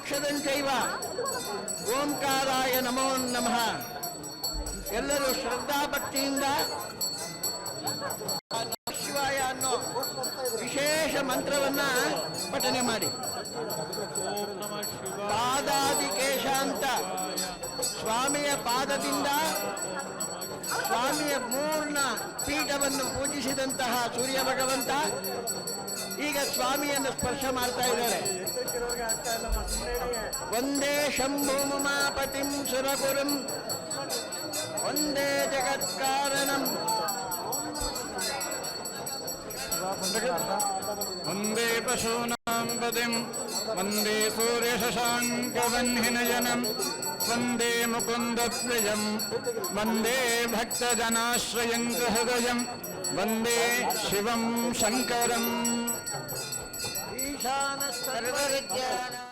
ಅಕ್ಷದಂಚೈವ ಓಂಕಾರಾಯ ನಮೋ ನಮಃ. ಎಲ್ಲರೂ ಶ್ರದ್ಧಾಭಕ್ತಿಯಿಂದ ಶಿವಾಯ ಅನ್ನೋ ವಿಶೇಷ ಮಂತ್ರವನ್ನ ಪಠನೆ ಮಾಡಿ. ಪಾದಾದಿಕೇಶ ಅಂತ ಸ್ವಾಮಿಯ ಪಾದದಿಂದ ಸ್ವಾಮಿಯ ಪೂರ್ಣ ಪೀಠವನ್ನು ಪೂಜಿಸಿದಂತಹ ಸೂರ್ಯ ಭಗವಂತ ಈಗ ಸ್ವಾಮಿಯನ್ನು ಸ್ಪರ್ಶ ಮಾಡ್ತಾ ಇದ್ದಾರೆ. ವಂದೇ ಶಂಭು ಉಮಾಪತಿಂ ಸುರಗುರುಂ ವಂದೇ ಜಗತ್ಕಾರಣಂ ವಂದೇ ಪಶೂನಾಂ ಪತಿಂ ವಂದೇ ಸೂರ್ಯಶಶಾಂಕವನ್ಹಿನಯನಂ ವಂದೇ ಮುಕುಂದಪ್ರಿಯಂ ವಂದೇ ಭಕ್ತಜನಾಶ್ರಯಂ ಹೃದಯಂ ವಂದೇ ಶಿವಂ ಶಂಕರಂ. ಈಶಾನ ಸರ್ವವಿದ್ಯಾನಾಂ